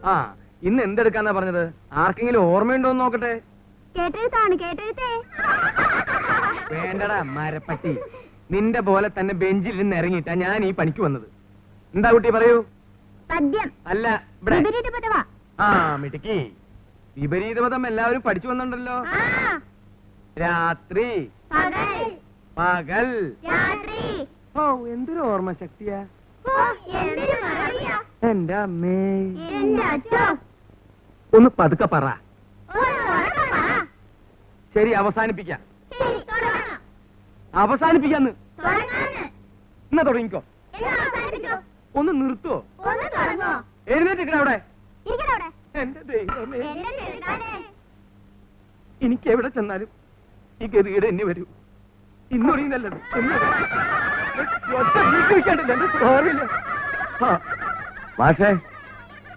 ആ ഇന്ന് എന്തെടുക്കാന്നാ പറഞ്ഞത്? ആർക്കെങ്കിലും ഓർമ്മയുണ്ടോന്ന് നോക്കട്ടെ. വേണ്ടടാ മരപ്പട്ടി, നിന്റെ പോലെ തന്നെ ബെഞ്ചിൽ നിന്ന് ഇറങ്ങിയിട്ടാ ഞാൻ ഈ പണിക്ക് വന്നത്. എന്താ കുട്ടി പറയൂ. അല്ല ഇവിടെ. ആ മിടുക്കി, വിപരീതപദം എല്ലാവരും പഠിച്ചു വന്നിട്ടുണ്ടല്ലോ. രാത്രി, പകൽ. ഓ എന്തൊരു ഓർമ്മ ശക്തിയാ എന്റെ അമ്മേ. ഒന്ന് പതുക്കെ പറ. ശരി, അവസാനിപ്പിക്കാം. അവസാനിപ്പിക്കാന്ന്. എന്നാ തുടങ്ങിക്കോ. ഒന്ന് നിർത്തുവോ? എഴുന്നേറ്റിരിക്കണ അവിടെ. എന്റെ ദൈവമേ, എനിക്ക് എവിടെ ചെന്നാലും ഈ ഗതികേട് എന്നെ വരൂ. ഇന്നൊടിയുന്നല്ലത്. ഒറ്റ നീക്കി വെക്കാണ്ടില്ല. എന്റെ സ്വാറില്ല. മാഷേ,